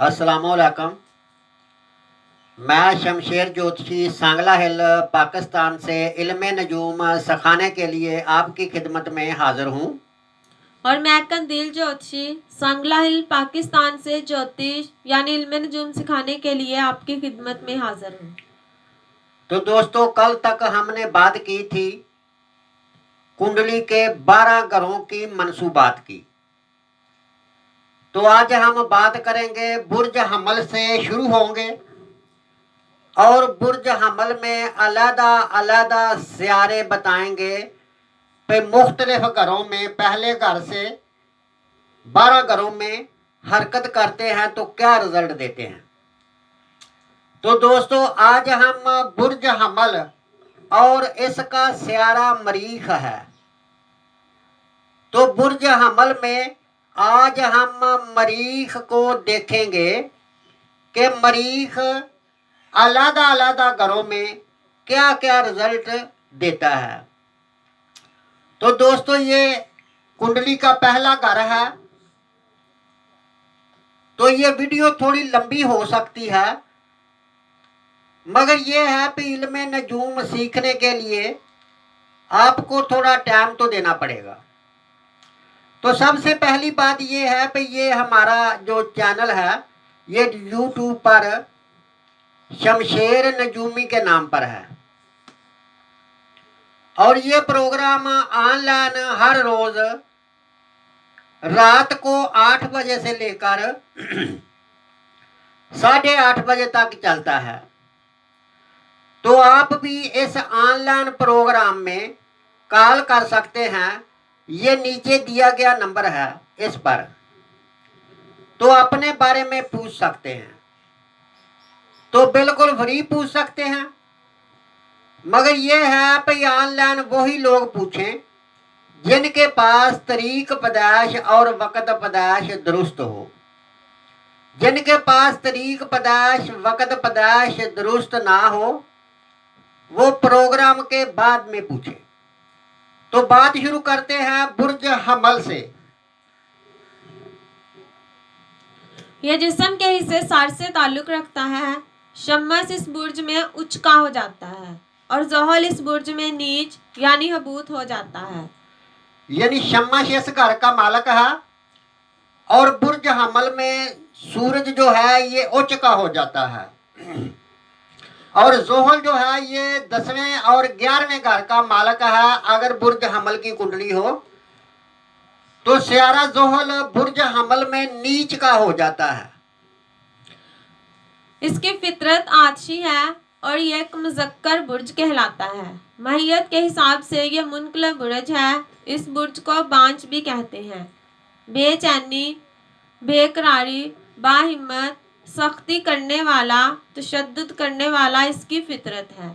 अस्सलामुअलैकुम। मैं शमशेर ज्योतिषी सांगला हिल पाकिस्तान से इल्म नजूम सिखाने के लिए आपकी खिदमत में हाजिर हूँ। और मैं कंदील ज्योतिषी सांगला हिल पाकिस्तान से ज्योतिष यानी इल्म नजूम सिखाने के लिए आपकी खिदमत में हाजिर हूँ। तो दोस्तों, कल तक हमने बात की थी कुंडली के 12 ग्रहों की मंसूबात की। तो आज हम बात करेंगे बुर्ज हमल से शुरू होंगे और बुर्ज हमल में अलग अलग सियारे बताएंगे पे मुख्तलिफ घरों में पहले घर से 12 घरों में हरकत करते हैं तो क्या रिजल्ट देते हैं। तो दोस्तों, आज हम बुर्ज हमल और इसका सियारा मरीख है। तो बुर्ज हमल में आज हम मरीख को देखेंगे कि मरीख अलग अलग घरों में क्या क्या रिजल्ट देता है। तो दोस्तों, ये कुंडली का पहला घर है। तो ये वीडियो थोड़ी लंबी हो सकती है, मगर ये है कि इल्म नजूम सीखने के लिए आपको थोड़ा टाइम तो देना पड़ेगा। तो सबसे पहली बात ये है कि ये हमारा जो चैनल है ये यूट्यूब पर शमशेर नजूमी के नाम पर है और ये प्रोग्राम ऑनलाइन हर रोज रात को 8 बजे से लेकर 8:30 बजे तक चलता है। तो आप भी इस ऑनलाइन प्रोग्राम में कॉल कर सकते हैं। ये नीचे दिया गया नंबर है, इस पर तो अपने बारे में पूछ सकते हैं। तो बिल्कुल फ्री पूछ सकते हैं, मगर ये है कि ऑनलाइन वही लोग पूछें जिनके पास तरीक पैदाइश और वक़्त पैदाइश दुरुस्त हो। जिनके पास तरीक पैदाइश वक़्त पैदाइश दुरुस्त ना हो वो प्रोग्राम के बाद में पूछे। तो बात शुरू करते हैं बुर्ज हमल से। यह जिस्म के हिस्से सर से ताल्लुक रखता है। शम्स इस बुर्ज में उचका हो जाता है और ज़ोहल इस बुर्ज में नीच यानी हबूत हो जाता है। यानी शम्स इस घर का मालिक है और बुर्ज हमल में सूरज जो है ये उचका हो जाता है और जोहल जो है ये 10वें और 11वें घर का मालिक है। अगर बुर्ज हमल की कुंडली हो तो सियारा जोहल बुर्ज हमल में नीच का हो जाता है। इसकी फितरत आतशी है और यह एक मुज़क्कर बुर्ज कहलाता है। माहियत के हिसाब से यह मुनकलब बुर्ज है। इस बुर्ज को बांच भी कहते हैं। बेचैनी, बेकरारी, बाहिम्मत, सख्ती करने वाला, तशद्दुद करने वाला इसकी फितरत है।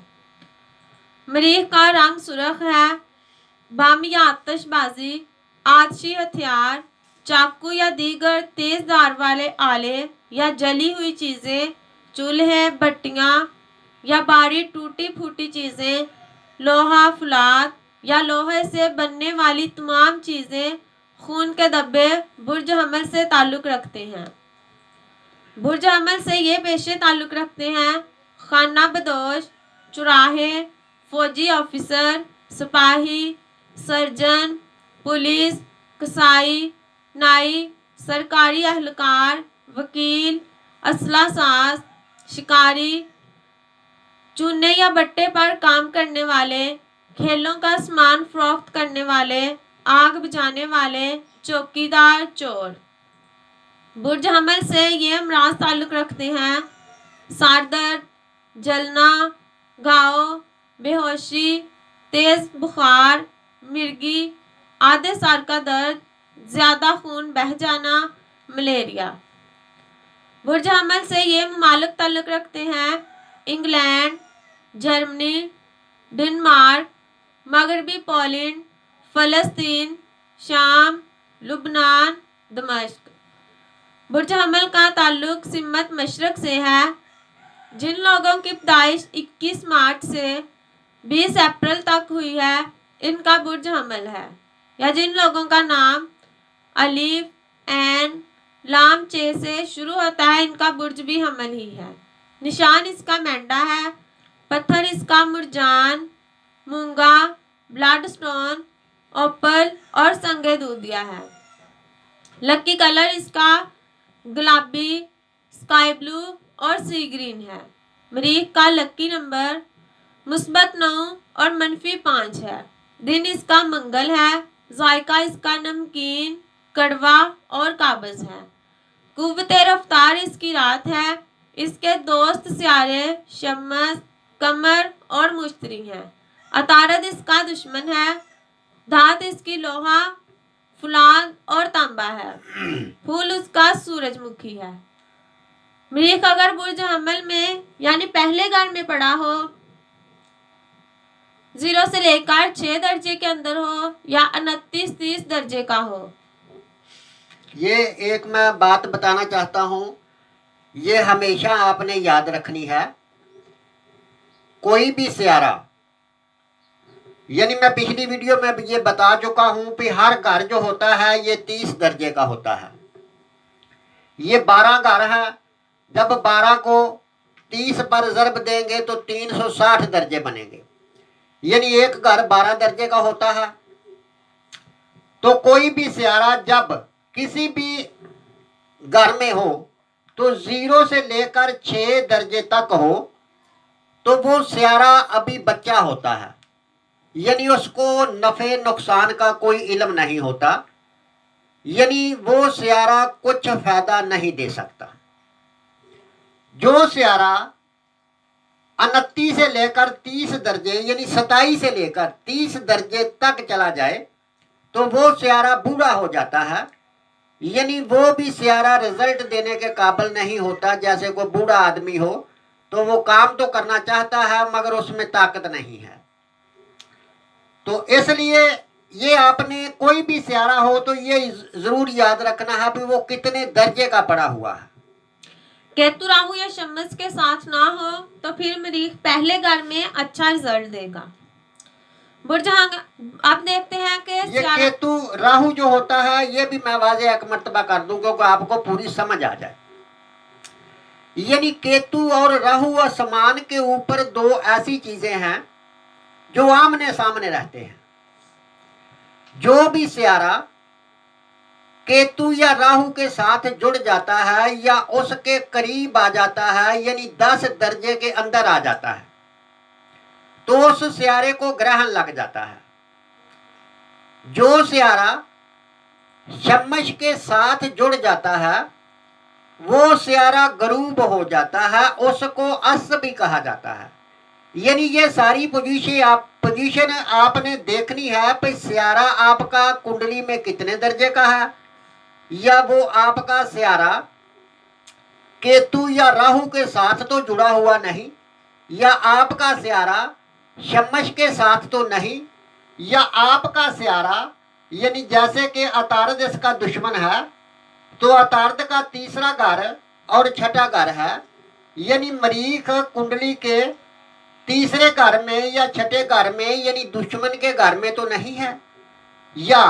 मरीख का रंग सुर्ख है। बम या आतिशबाजी, आतशी हथियार, चाकू या दीगर तेज धार वाले आले या जली हुई चीज़ें, चूल्हे, भट्टियाँ या बारी टूटी फूटी चीज़ें, लोहा, फुलाद या लोहे से बनने वाली तमाम चीज़ें, खून के धब्बे बुर्ज हमल से ताल्लुक़ रखते हैं। बुर्ज हमल से ये पेशे ताल्लुक़ रखते हैं: खाना बदोश, चुराहे, फौजी ऑफिसर, सिपाही, सर्जन, पुलिस, कसाई, नाई, सरकारी अहलकार, वकील, असला साज, शिकारी, चूने या बट्टे पर काम करने वाले, खेलों का सामान फरोख्त करने वाले, आग बुझाने वाले, चौकीदार, चोर। बुर्ज हमल से ये अमराज ताल्लुक़ रखते हैं: सर दर्द, जलना, घाव, बेहोशी, तेज़ बुखार, मिर्गी, आधे सर का दर्द, ज़्यादा खून बह जाना, मलेरिया। बुर्ज हमल से ये ममालिक ताल्लुक़ रखते हैं: इंग्लैंड, जर्मनी, डेनमार्क, मगरबी पोलैंड, फ़लस्तीन, शाम, लुबनान, दमिश्क। बुर्ज हमल का ताल्लुक़ सिमत मशरक़ से है। जिन लोगों की पैदाइश 21 मार्च से 20 अप्रैल तक हुई है इनका बुर्ज हमल है। या जिन लोगों का नाम अलीफ, ऐन, लाम चे से शुरू होता है, इनका बुर्ज भी हमल ही है। निशान इसका मेंढा है, पत्थर इसका मुरजान, मूंगा, ब्लडस्टोन, ओपल और संगे दूधिया है। लकी कलर इसका गुलाबी, स्काई ब्लू और सी ग्रीन है। मरीख का लकी नंबर मुस्बत 9 और -5 है। दिन इसका मंगल है। जायका इसका नमकीन, कड़वा और काबज है। कुव्वते रफ्तार इसकी रात है। इसके दोस्त सियारे शम्स, कमर और मुश्तरी हैं। अतारद इसका दुश्मन है। धात इसकी लोहा, फुलाद और तांबा है। फूल उसका सूरजमुखी है। मरीख अगर बुर्ज हमल में यानी पहले घर में पड़ा हो, 0 से लेकर 6 दर्जे के अंदर हो या 29-30 दर्जे का हो। ये एक मैं बात बताना चाहता हूँ, ये हमेशा आपने याद रखनी है। कोई भी सियारा, यानी मैं पिछली वीडियो में ये बता चुका हूँ कि हर घर जो होता है ये 30 दर्जे का होता है। ये 12 घर है। जब 12 को 30 पर ज़र्ब देंगे तो 360 दर्जे बनेंगे, यानी एक घर 12 दर्जे का होता है। तो कोई भी सियारा जब किसी भी घर में हो तो 0 से लेकर 6 दर्जे तक हो तो वो सियारा अभी बच्चा होता है, यानी उसको नफ़े नुकसान का कोई इल्म नहीं होता, यानी वो सियारा कुछ फायदा नहीं दे सकता। जो सियारा 29 से लेकर 30 दर्जे यानी 27 से लेकर 30 दर्जे तक चला जाए तो वो सियारा बूढ़ा हो जाता है, यानी वो भी सियारा रिजल्ट देने के काबिल नहीं होता। जैसे कोई बूढ़ा आदमी हो तो वो काम तो करना चाहता है मगर उसमें ताकत नहीं है। तो इसलिए ये आपने कोई भी सियारा हो तो ये जरूर याद रखना है कि वो कितने दर्जे का पड़ा हुआ है। केतु राहु या शम्स के साथ ना हो तो फिर मरीख पहले घर में अच्छा रिजल्ट देगा। बुर्ज आप देखते हैं कि ये केतु राहु जो होता है ये भी मैं वाज़े एक मर्तबा कर दूं क्योंकि आपको पूरी समझ आ जाए। यानी केतु और राहु आसमान के ऊपर दो ऐसी चीजें हैं जो आमने सामने रहते हैं। जो भी सियारा केतु या राहु के साथ जुड़ जाता है या उसके करीब आ जाता है, यानी 10 दर्जे के अंदर आ जाता है, तो उस सियारे को ग्रहण लग जाता है। जो सियारा शम्स के साथ जुड़ जाता है वो सियारा गरूब हो जाता है, उसको अस भी कहा जाता है। यानी ये सारी पोजीशन आपने देखनी है कि सियारा आपका कुंडली में कितने दर्जे का है, या वो आपका सियारा केतु या राहु के साथ तो जुड़ा हुआ नहीं, या आपका सियारा शम्स के साथ तो नहीं, या आपका सियारा यानी जैसे कि अतारद इसका दुश्मन है तो अतारद का तीसरा घर और छठा घर है, यानी मरीख कुंडली के तीसरे घर में या छठे घर में यानी दुश्मन के घर में तो नहीं है, या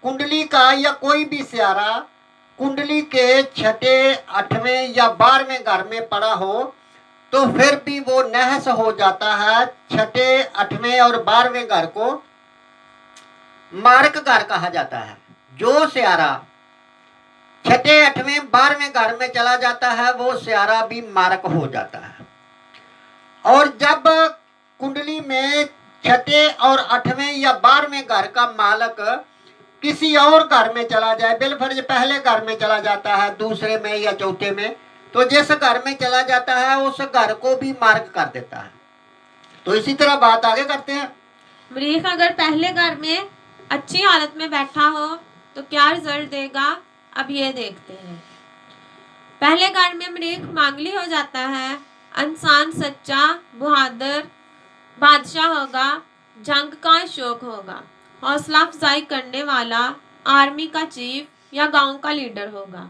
कुंडली का या कोई भी सियारा कुंडली के छठे, 8वें या 12वें घर में पड़ा हो तो फिर भी वो नहस हो जाता है। छठे, 8वें और 12वें घर को मार्क घर कहा जाता है। जो सियारा छठे, 8वें, 12वें घर में चला जाता है वो सियारा भी मार्क हो जाता है। और जब कुंडली में छठे और 8वें या 12वें घर का मालक किसी और घर में चला जाए, बिलफर्ज पहले घर में चला जाता है, दूसरे में या चौथे में, तो जिस घर में चला जाता है उस घर को भी मार्क कर देता है। तो इसी तरह बात आगे करते हैं। मरीख अगर पहले घर में अच्छी हालत में बैठा हो तो क्या रिजल्ट देगा, अब ये देखते हैं। पहले घर में मरीख मांगली हो जाता है, इंसान सच्चा, बहादुर, बादशाह होगा, जंग का शौक होगा, हौसला अफजाई करने वाला, आर्मी का चीफ या गांव का लीडर होगा।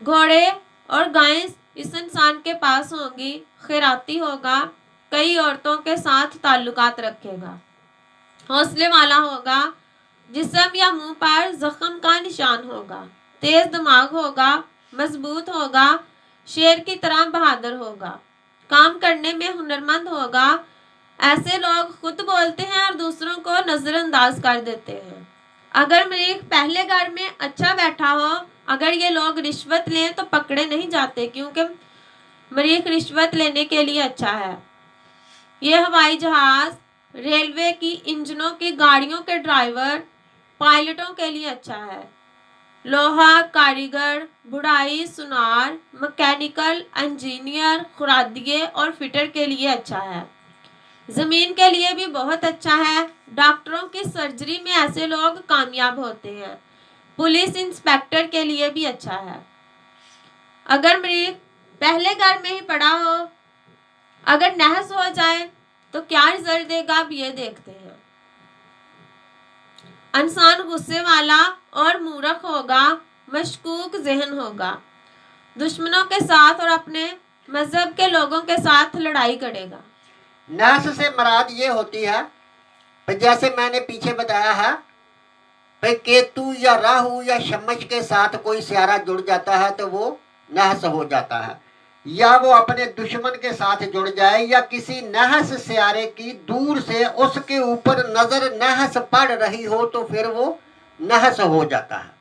घोड़े और गायें इस इंसान के पास होंगी, खैराती होगा, कई औरतों के साथ ताल्लुकात रखेगा, हौसले वाला होगा, जिस्म या मुंह पर जख्म का निशान होगा, तेज दिमाग होगा, मजबूत होगा, शेर की तरह बहादुर होगा, काम करने में हुनरमंद होगा। ऐसे लोग खुद बोलते हैं और दूसरों को नजरअंदाज कर देते हैं। अगर मरीख पहले घर में अच्छा बैठा हो, अगर ये लोग रिश्वत लें तो पकड़े नहीं जाते, क्योंकि मरीख रिश्वत लेने के लिए अच्छा है। ये हवाई जहाज, रेलवे की इंजनों की गाड़ियों के ड्राइवर, पायलटों के लिए अच्छा है। लोहा कारीगर, बुढ़ाई सुनार, मैकेनिकल इंजीनियर, खुरादिये और फिटर के लिए अच्छा है। जमीन के लिए भी बहुत अच्छा है। डॉक्टरों की सर्जरी में ऐसे लोग कामयाब होते हैं। पुलिस इंस्पेक्टर के लिए भी अच्छा है। अगर मरीज पहले घर में ही पड़ा हो, अगर नहस हो जाए तो क्या रिजल्ट देगा, अब ये देखते हैं। इंसान गुस्से वाला और मूर्ख होगा, मशकूक जहन होगा, दुश्मनों के साथ और अपने मजहब के लोगों के साथ लड़ाई करेगा। नहस से मराद ये होती है, जैसे मैंने पीछे बताया है, भाई केतु या राहु या शमश के साथ कोई सियारा जुड़ जाता है तो वो नहस हो जाता है, या वो अपने दुश्मन के साथ जुड़ जाए, या किसी नहस सियारे की दूर से उसके ऊपर नजर नहस पड़ रही हो तो फिर वो नहस हो जाता है।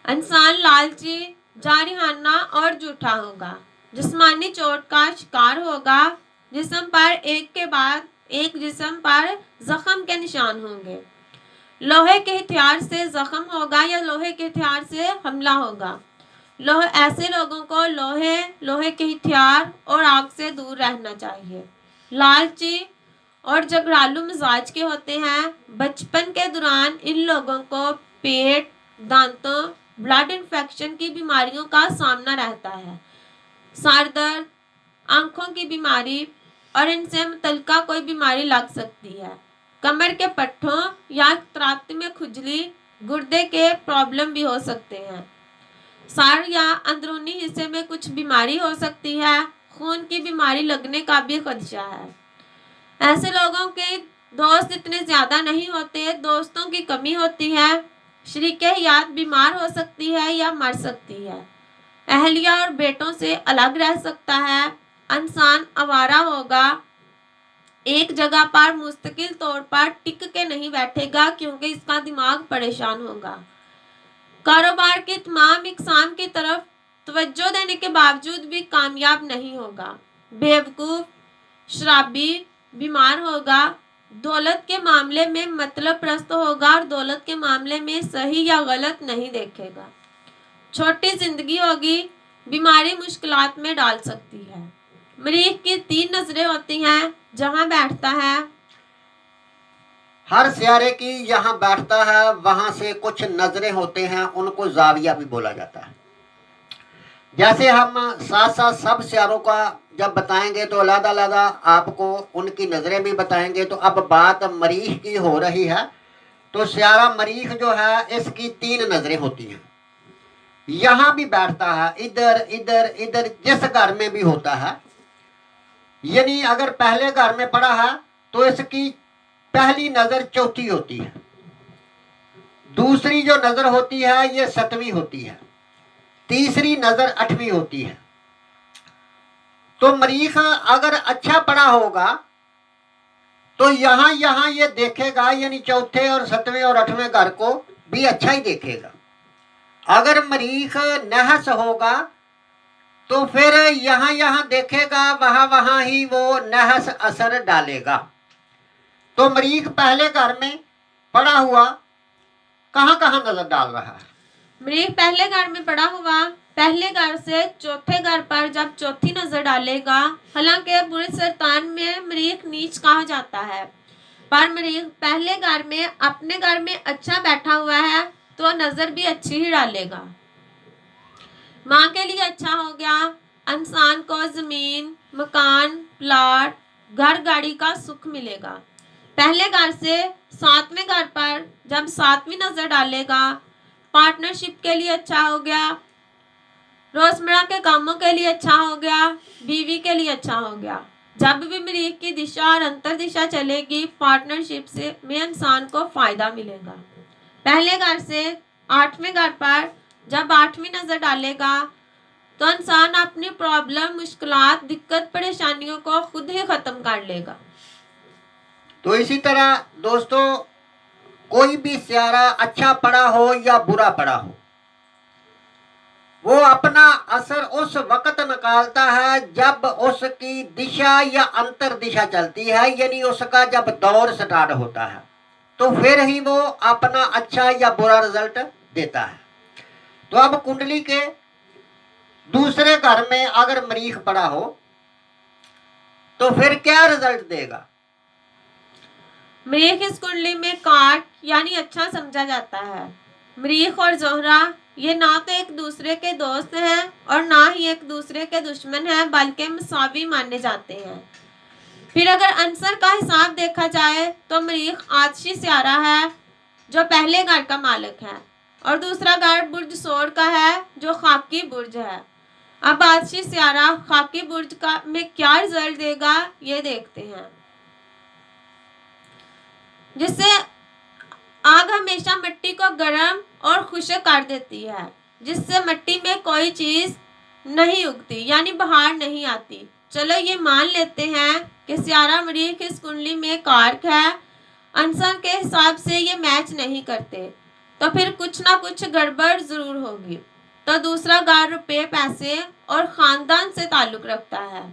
इंसान लालची, जारिहाना और झूठा होगा, जिस्मानी चोट का शिकार होगा, जिस्म पर एक के बाद एक जिस्म पर जख्म के निशान होंगे, लोहे के हथियार से जख्म होगा या लोहे के हथियार से हमला होगा। ऐसे लोगों को लोहे के हथियार और आग से दूर रहना चाहिए। लालची और झगड़ालू मिजाज के होते हैं। बचपन के दौरान इन लोगों को पेट, दांतों, ब्लड इन्फेक्शन की बीमारियों का सामना रहता है, सर दर्द, आंखों की बीमारी और इनसे मुतल्लिका कोई बीमारी लग सकती है। कमर के पट्टों या त्राति में खुजली, गुर्दे के प्रॉब्लम भी हो सकते हैं। सर या अंदरूनी हिस्से में कुछ बीमारी हो सकती है। खून की बीमारी लगने का भी खदशा है। ऐसे लोगों के दोस्त इतने ज्यादा नहीं होते, दोस्तों की कमी होती है। शरीके हयात बीमार हो सकती है या मर सकती है। अहलिया और बेटों से अलग रह सकता है। इंसान आवारा होगा, एक जगह पर मुस्तकिल तौर पर टिक के नहीं बैठेगा, क्योंकि इसका दिमाग परेशान होगा। कारोबार की तमाम इकसाम की तरफ तवज्जो देने के बावजूद भी कामयाब नहीं होगा। बेवकूफ, शराबी, बीमार होगा। दौलत के मामले में मतलब प्रस्त होगा और दौलत के मामले में सही या गलत नहीं देखेगा। छोटी जिंदगी होगी, बीमारी मुश्किलात में डाल सकती है। मरीख की 3 नजरें होती हैं जहां बैठता है। हर सियारे की यहाँ बैठता है वहां से कुछ नजरें होते हैं, उनको जाविया भी बोला जाता है। जैसे हम साथ साथ सब सियारों का जब बताएंगे तो अलग अलग आपको उनकी नजरें भी बताएंगे। तो अब बात मरीख की हो रही है, तो सियारा मरीख जो है इसकी 3 नजरें होती हैं। यहाँ भी बैठता है, इधर इधर इधर, जिस घर में भी होता है। यानी अगर पहले घर में पड़ा है तो इसकी पहली नजर चौथी होती है, दूसरी जो नजर होती है ये 7वीं होती है, तीसरी नजर 8वीं होती है। तो मरीख अगर अच्छा पड़ा होगा तो यहाँ ये देखेगा, यानी चौथे और 7वें और 8वें घर को भी अच्छा ही देखेगा। अगर मरीख नहस होगा तो फिर यहाँ देखेगा, वहां ही वो नहस असर डालेगा। तो मरीख पहले घर में पड़ा हुआ कहाँ नजर डाल रहा है? मरीख पहले घर में पड़ा हुआ पहले घर से चौथे घर पर जब चौथी नजर डालेगा। हालांकि बुरे सरतान में मरीख नीच कहा जाता है, पर मरीख पहले घर में अपने घर में अच्छा बैठा हुआ है तो नजर भी अच्छी ही डालेगा। माँ के लिए अच्छा हो गया। इंसान को जमीन, मकान, प्लाट, घर गाड़ी का सुख मिलेगा। पहले घर से 7वें घर पर जब 7वीं नजर डालेगा, पार्टनरशिप के लिए अच्छा हो गया, रोजमर्रा के कामों के लिए अच्छा हो गया, बीवी के लिए अच्छा हो गया। जब भी मरीख की दिशा और अंतर दिशा चलेगी, पार्टनरशिप से में इंसान को फायदा मिलेगा। पहले घर से 8वें घर पर जब 8वीं नजर डालेगा तो इंसान अपनी प्रॉब्लम, मुश्किलात, दिक्कत, परेशानियों को खुद ही खत्म कर लेगा। तो इसी तरह दोस्तों, कोई भी सियारा अच्छा पड़ा हो या बुरा पड़ा हो, वो अपना असर उस वक्त निकालता है जब उसकी दिशा या अंतर दिशा चलती है, यानी उसका जब दौर स्टार्ट होता है, तो फिर ही वो अपना अच्छा या बुरा रिजल्ट देता है। तो अब कुंडली के दूसरे घर में अगर मरीख पड़ा हो तो फिर क्या रिजल्ट देगा? मरीख इस कुंडली में काट यानी अच्छा समझा जाता है। मरीख और जोहरा ये ना तो एक दूसरे के दोस्त हैं और ना ही एक दूसरे के दुश्मन हैं, बल्कि मसावी माने जाते हैं। फिर अगर अंसर का हिसाब देखा जाए तो मरीख आतशी सियारा है जो पहले घर का मालिक है, और दूसरा घर बुर्ज सोर का है जो खाकी बुर्ज है। अब आतशी सियारा खाकी बुर्ज का में क्या रिजल्ट देगा ये देखते हैं। जिससे आग हमेशा मिट्टी को गर्म और खुश्क कर देती है, जिससे मिट्टी में कोई चीज नहीं उगती यानी बाहर नहीं आती। चलो ये मान लेते हैं कि सियारा मरीख इस कुंडली में कारक है, अंसर के हिसाब से ये मैच नहीं करते, तो फिर कुछ ना कुछ गड़बड़ जरूर होगी। तो दूसरा घर रुपये, पैसे और खानदान से ताल्लुक रखता है,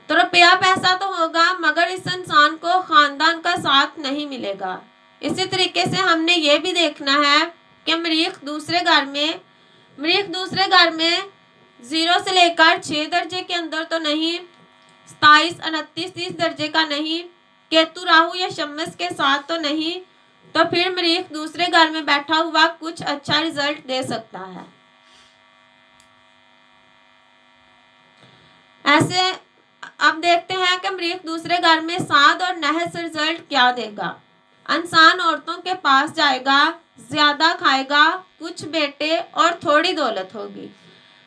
तो रुपया पैसा तो होगा मगर इस इंसान को खानदान का साथ नहीं मिलेगा। इसी तरीके से हमने ये भी देखना है कि मरीख दूसरे घर में 0 से लेकर 6 दर्जे के अंदर तो नहीं, 27, 29, 30 दर्जे का नहीं, केतु, राहु या शम्स के साथ तो नहीं, तो फिर मरीख दूसरे घर में बैठा हुआ कुछ अच्छा रिजल्ट दे सकता है। ऐसे अब देखते हैं कि मरीख दूसरे घर में साध और नहस रिजल्ट क्या देगा। इंसान औरतों के पास जाएगा, ज्यादा खाएगा, कुछ बेटे और थोड़ी दौलत होगी।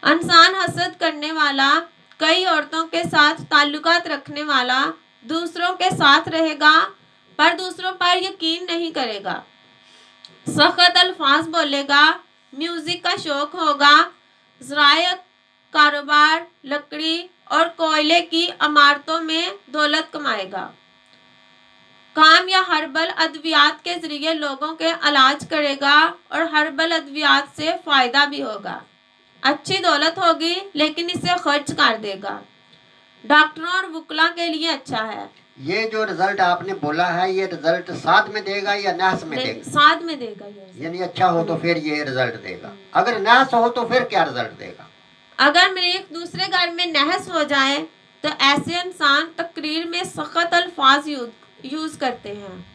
इंसान हसद करने वाला, कई औरतों के साथ ताल्लुकात रखने वाला, दूसरों के साथ रहेगा पर दूसरों पर यकीन नहीं करेगा, सख्त अल्फाज बोलेगा, म्यूजिक का शौक होगा, ज़रायत, कारोबार, लकड़ी और कोयले की इमारतों में दौलत कमाएगा। काम या हर्बल अद्वियात के जरिए लोगों के इलाज करेगा और हर्बल अद्वियात से फायदा भी होगा। अच्छी दौलत होगी लेकिन इसे खर्च कर देगा। डॉक्टरों और वुकला के लिए अच्छा है। ये जो रिजल्ट आपने बोला है, ये रिजल्ट साथ में देगा या नहस में देगा? साथ में देगा। यानी अच्छा हो तो फिर ये रिजल्ट देगा, अगर नहस हो तो फिर क्या रिजल्ट देगा? अगर मरीख दूसरे घर में नहस हो जाए तो ऐसे इंसान तकरीर में सख्त अल्फाज यूज करते हैं।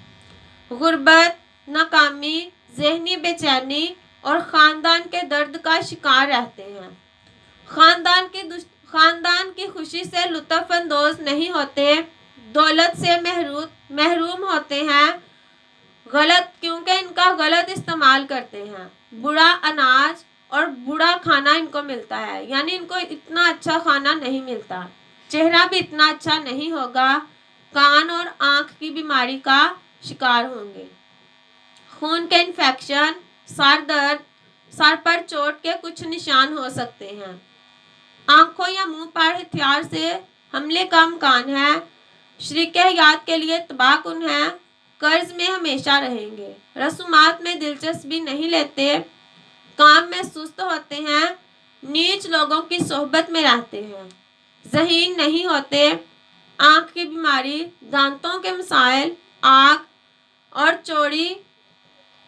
गुर्बत, नाकामी, जहनी बेचैनी और खानदान के दर्द का शिकार रहते हैं। खानदान की खुशी से लुत्फ अंदोज नहीं होते, दौलत से महरूम होते हैं, गलत क्योंकि इनका गलत इस्तेमाल करते हैं। बुरा अनाज और बुरा खाना इनको मिलता है, यानी इनको इतना अच्छा खाना नहीं मिलता, चेहरा भी इतना अच्छा नहीं होगा, कान और आंख की बीमारी का शिकार होंगे। खून के इन्फेक्शन, सर दर्द, सर पर चोट के कुछ निशान हो सकते हैं। आंखों या मुंह पर हथियार से हमले का इम्कान है। शरीक हयात के लिए तबाहकुन है। कर्ज में हमेशा रहेंगे। रसूमात में दिलचस्पी नहीं लेते, काम में सुस्त होते हैं, नीच लोगों की सोहबत में रहते हैं, ज़हीन नहीं होते, आँख की बीमारी, दांतों के मसाइल, आग और चोरी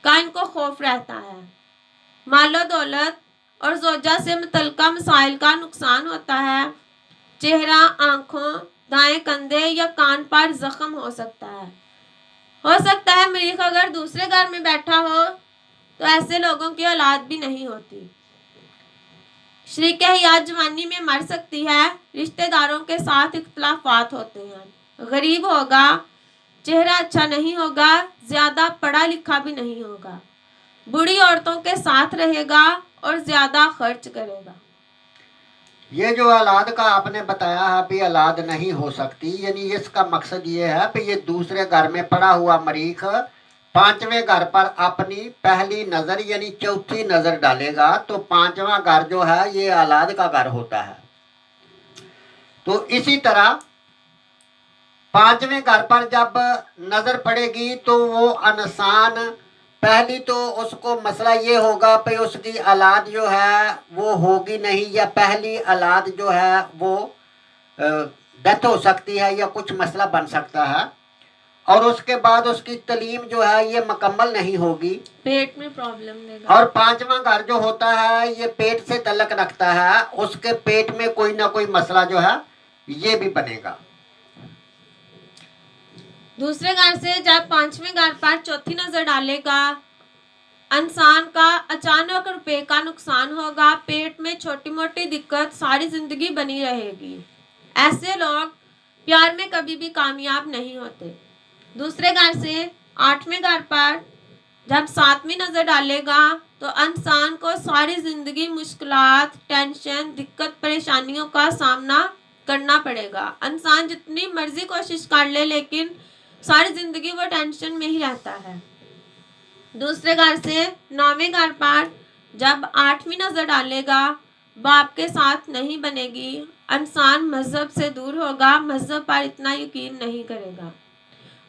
का इनको खौफ रहता है। मालो दौलत और जोजा से मुतल्लिका मसाइल का नुकसान होता है। चेहरा, आँखों, दाएं कंधे या कान पर जख्म हो सकता है मरीख अगर दूसरे घर में बैठा हो तो ऐसे लोगों की औलाद भी नहीं होती। शरीक हयात जवानी में मर सकती है। रिश्तेदारों के साथ इख्तलाफात होते हैं। गरीब होगा, चेहरा अच्छा नहीं होगा, ज्यादा पढ़ा लिखा भी नहीं होगा, बुढ़ी औरतों के साथ रहेगा और ज्यादा खर्च करेगा। ये जो औलाद का आपने बताया है भी औलाद नहीं हो सकती, यानी इसका मकसद ये है कि ये दूसरे घर में पड़ा हुआ मरीख पांचवें घर पर अपनी पहली नजर यानी चौथी नजर डालेगा, तो पांचवा घर जो है ये औलाद का घर होता है। तो इसी तरह पांचवें घर पर जब नजर पड़ेगी तो वो इंसान पहली तो उसको मसला ये होगा कि उसकी औलाद जो है वो होगी नहीं, या पहली औलाद जो है वो डेथ हो सकती है या कुछ मसला बन सकता है, और उसके बाद उसकी तालीम जो है ये मुकम्मल नहीं होगी, पेट में प्रॉब्लम देगा। और पांचवा घर जो होता है ये पेट से तल्लक रखता है, उसके पेट में कोई ना कोई मसला जो है ये भी बनेगा। दूसरे घर से जब पांचवें घर पर चौथी नजर डालेगा, इंसान का अचानक रुपए का नुकसान होगा, पेट में छोटी मोटी दिक्कत सारी जिंदगी बनी रहेगी। ऐसे लोग प्यार में कभी भी कामयाब नहीं होते। दूसरे घर से आठवें घर पर जब सातवीं नजर डालेगा तो इंसान को सारी जिंदगी मुश्किलात, टेंशन, दिक्कत, परेशानियों का सामना करना पड़ेगा। इंसान जितनी मर्जी कोशिश कर ले लेकिन सारी जिंदगी वो टेंशन में ही रहता है। दूसरे घर से नौवें घर पर जब आठवीं नजर डालेगा, बाप के साथ नहीं बनेगी, इंसान मजहब से दूर होगा, मजहब पर इतना यकीन नहीं करेगा,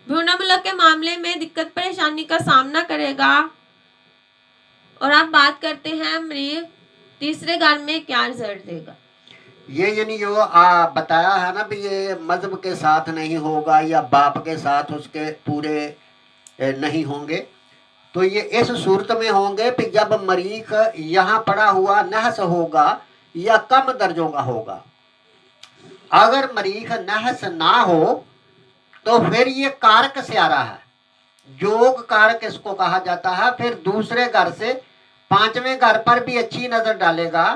भ्रूणमुलक के मामले में दिक्कत परेशानी का सामना करेगा। और आप बात करते हैं मरीज तीसरे घर में क्या रिजल्ट देगा। ये यानी जो बताया है ना भी ये मजहब के साथ नहीं होगा या बाप के साथ उसके पूरे नहीं होंगे, तो ये इस सूरत में होंगे कि जब मरीख यहाँ पड़ा हुआ नहस होगा या कम दर्जों का होगा। अगर मरीख नहस ना हो तो फिर ये कारक स्यारा है, जोग कारक इसको कहा जाता है। फिर दूसरे घर से पांचवें घर पर भी अच्छी नजर डालेगा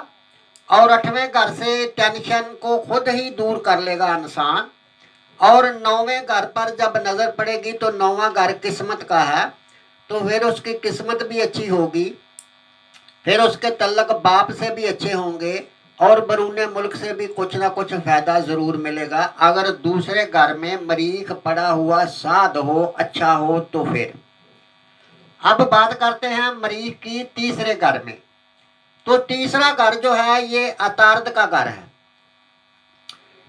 और आठवें घर से टेंशन को खुद ही दूर कर लेगा इंसान, और नौवें घर पर जब नजर पड़ेगी तो नौवां घर किस्मत का है, तो फिर उसकी किस्मत भी अच्छी होगी, फिर उसके तल्लक बाप से भी अच्छे होंगे और बरूने मुल्क से भी कुछ ना कुछ फायदा जरूर मिलेगा। अगर दूसरे घर में मरीख पड़ा हुआ साध हो, अच्छा हो तो फिर। अब बात करते हैं मरीख की तीसरे घर में। तो तीसरा घर जो है ये अतारद का घर है।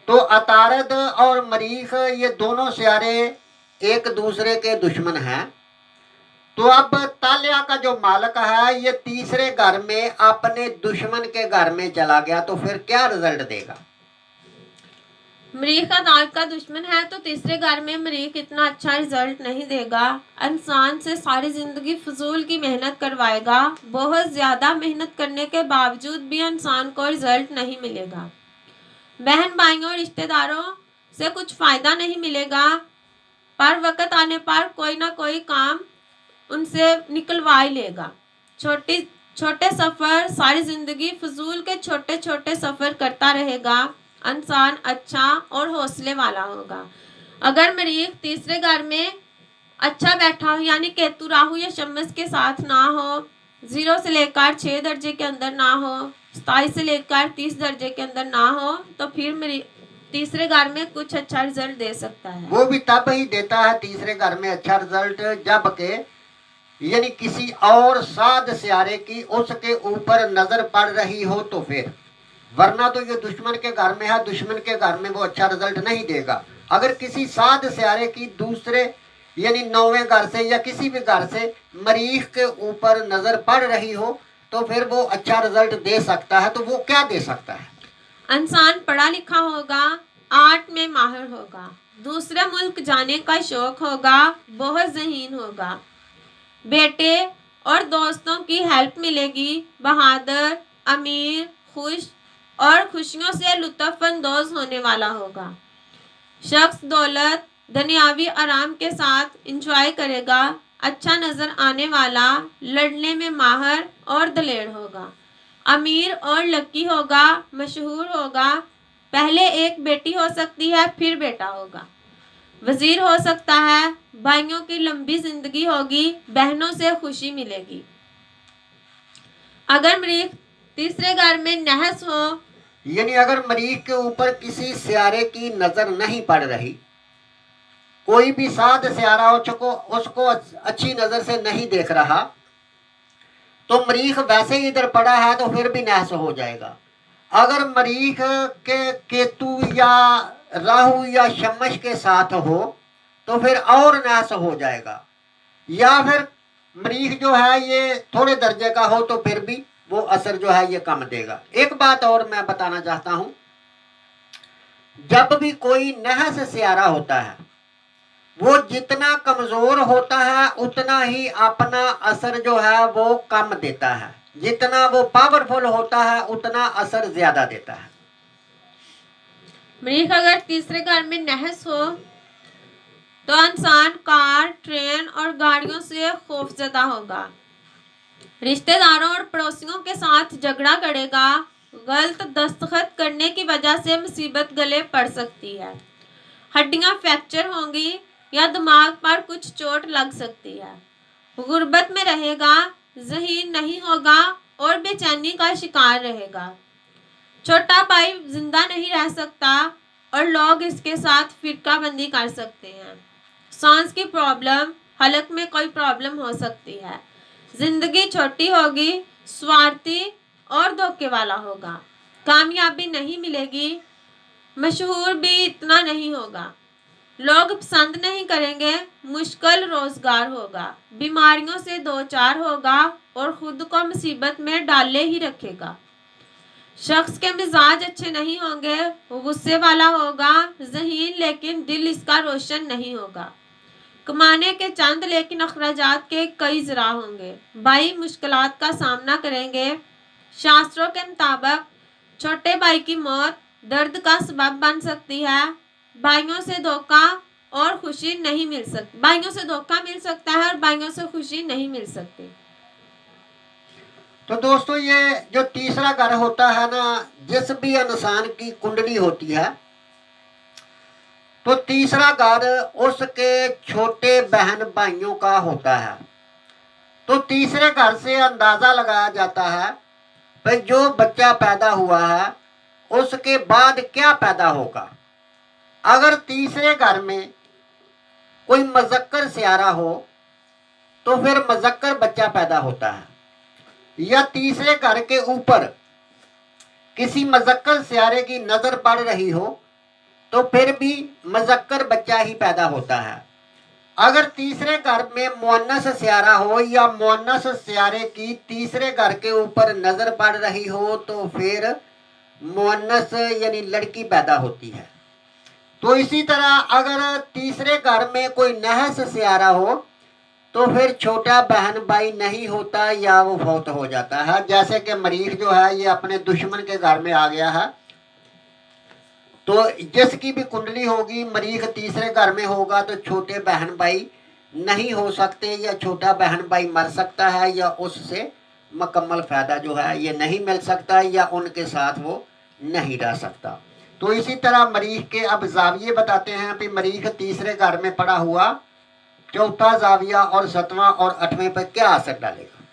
तो अतारद और मरीख ये दोनों सियारे एक दूसरे के दुश्मन हैं। तो अब तालिया का जो मालिक है ये तीसरे घर में अपने दुश्मन के घर में चला गया, तो फिर क्या रिजल्ट देगा। मरीख का दाग का दुश्मन है तो तीसरे घर में मरीख इतना अच्छा रिजल्ट नहीं देगा। इंसान से सारी जिंदगी फजूल की मेहनत करवाएगा, बहुत ज्यादा मेहनत करने के बावजूद भी इंसान को रिजल्ट नहीं मिलेगा। बहन भाइयों और रिश्तेदारों से कुछ फायदा नहीं मिलेगा, पर वक्त आने पर कोई ना कोई काम उनसे निकलवा ही लेगा। छोटे सफर, सारी जिंदगी फजूल के छोटे छोटे सफर करता रहेगा। इंसान अच्छा और हौसले वाला होगा। अगर मरीख तीसरे घर में अच्छा बैठा हो यानी केतु, राहु या शमस के साथ ना हो, 0 से लेकर 6 दर्जे के अंदर ना हो, 27 से लेकर 30 दर्जे के अंदर ना हो, तो फिर मरीख तीसरे घर में कुछ अच्छा रिजल्ट दे सकता है। वो भी तब ही देता है तीसरे घर में अच्छा रिजल्ट जबकि यानी किसी और साध सियारे की उसके ऊपर नजर पड़ रही हो तो फिर, वरना तो ये दुश्मन के घर में है, दुश्मन के घर में वो अच्छा रिजल्ट नहीं देगा। अगर किसी साध सियारे की दूसरे यानी नौवें घर से या किसी भी घर से मरीख के ऊपर नजर पड़ रही हो तो फिर वो अच्छा रिजल्ट दे सकता है। तो वो क्या दे सकता है। इंसान पढ़ा लिखा होगा, आर्ट में माहिर होगा, दूसरे मुल्क जाने का शौक होगा, बहुत ज़हीन होगा, बेटे और दोस्तों की हेल्प मिलेगी, बहादुर, अमीर, खुश और खुशियों से लुत्फ़अंदोज़ होने वाला होगा। शख्स दौलत, दुनियावी आराम के साथ इंजॉय करेगा, अच्छा नज़र आने वाला, लड़ने में माहिर और दलेर होगा, अमीर और लकी होगा, मशहूर होगा, पहले एक बेटी हो सकती है फिर बेटा होगा, वजीर हो सकता है, भाइयों की लंबी जिंदगी होगी, बहनों से खुशी मिलेगी। अगर मरीख तीसरे घर में नहस हो यानी अगर मरीख के ऊपर किसी सियारे की नजर नहीं पड़ रही कोई भी साध स्यारा उसको अच्छी नजर से नहीं देख रहा, तो मरीख वैसे ही इधर पड़ा है तो फिर भी नहस हो जाएगा। अगर मरीख के केतु या राहु या शमश के साथ हो तो फिर और नहस हो जाएगा, या फिर मरीख जो है ये थोड़े दर्जे का हो तो फिर भी वो असर जो है ये कम देगा। एक बात और मैं बताना चाहता हूं, जब भी कोई नहस स्यारा होता है वो जितना कमजोर होता है उतना ही अपना असर जो है वो कम देता है, जितना वो पावरफुल होता है उतना असर ज्यादा देता है। मरीख अगर तीसरे घर में नहस हो तो इंसान कार, ट्रेन और गाड़ियों से खौफजदा होगा, रिश्तेदारों और पड़ोसियों के साथ झगड़ा करेगा, गलत दस्तखत करने की वजह से मुसीबत गले पड़ सकती है, हड्डियां फ्रैक्चर होंगी या दिमाग पर कुछ चोट लग सकती है, गुर्बत में रहेगा, ज़हीन नहीं होगा और बेचैनी का शिकार रहेगा। छोटा भाई जिंदा नहीं रह सकता और लोग इसके साथ फिरकाबंदी कर सकते हैं। सांस की प्रॉब्लम, हलक में कोई प्रॉब्लम हो सकती है, जिंदगी छोटी होगी, स्वार्थी और धोखे वाला होगा, कामयाबी नहीं मिलेगी, मशहूर भी इतना नहीं होगा, लोग पसंद नहीं करेंगे, मुश्किल रोजगार होगा, बीमारियों से दो चार होगा और खुद को मुसीबत में डाले ही रखेगा। शख्स के मिजाज अच्छे नहीं होंगे, गुस्से वाला होगा, ज़हीन लेकिन दिल इसका रोशन नहीं होगा, कमाने के चंद लेकिन अखराजात के कई ज़रा होंगे, भाई मुश्किलात का सामना करेंगे। शास्त्रों के मुताबिक छोटे भाई की मौत दर्द का सबब बन सकती है, भाइयों से धोखा और खुशी नहीं मिल सकती, भाइयों से धोखा मिल सकता है और भाइयों से खुशी नहीं मिल सकती। तो दोस्तों ये जो तीसरा घर होता है ना, जिस भी इंसान की कुंडली होती है तो तीसरा घर उसके छोटे बहन भाइयों का होता है। तो तीसरे घर से अंदाजा लगाया जाता है भाई जो बच्चा पैदा हुआ है उसके बाद क्या पैदा होगा। अगर तीसरे घर में कोई मजक्कर स्यारा हो तो फिर मजक्कर बच्चा पैदा होता है, या तीसरे घर के ऊपर किसी मजक्कर स्यारे की नजर पड़ रही हो तो फिर भी मजक्कर बच्चा ही पैदा होता है। अगर तीसरे घर में मुअन्नस स्यारा हो या मुअन्नस स्यारे की तीसरे घर के ऊपर नजर पड़ रही हो तो फिर मुअन्नस यानी लड़की पैदा होती है। तो इसी तरह अगर तीसरे घर में कोई नहस स्यारा हो तो फिर छोटा बहन भाई नहीं होता या वो फौत हो जाता है। जैसे कि मरीख जो है ये अपने दुश्मन के घर में आ गया है, तो जिसकी भी कुंडली होगी मरीख तीसरे घर में होगा तो छोटे बहन भाई नहीं हो सकते, या छोटा बहन भाई मर सकता है, या उससे मुकम्मल फायदा जो है ये नहीं मिल सकता, या उनके साथ वो नहीं रह सकता। तो इसी तरह मरीख के अब जाविये बताते हैं कि मरीख तीसरे घर में पड़ा हुआ चौथा जाविया और 7वां और 8वें पर क्या असर डालेगा।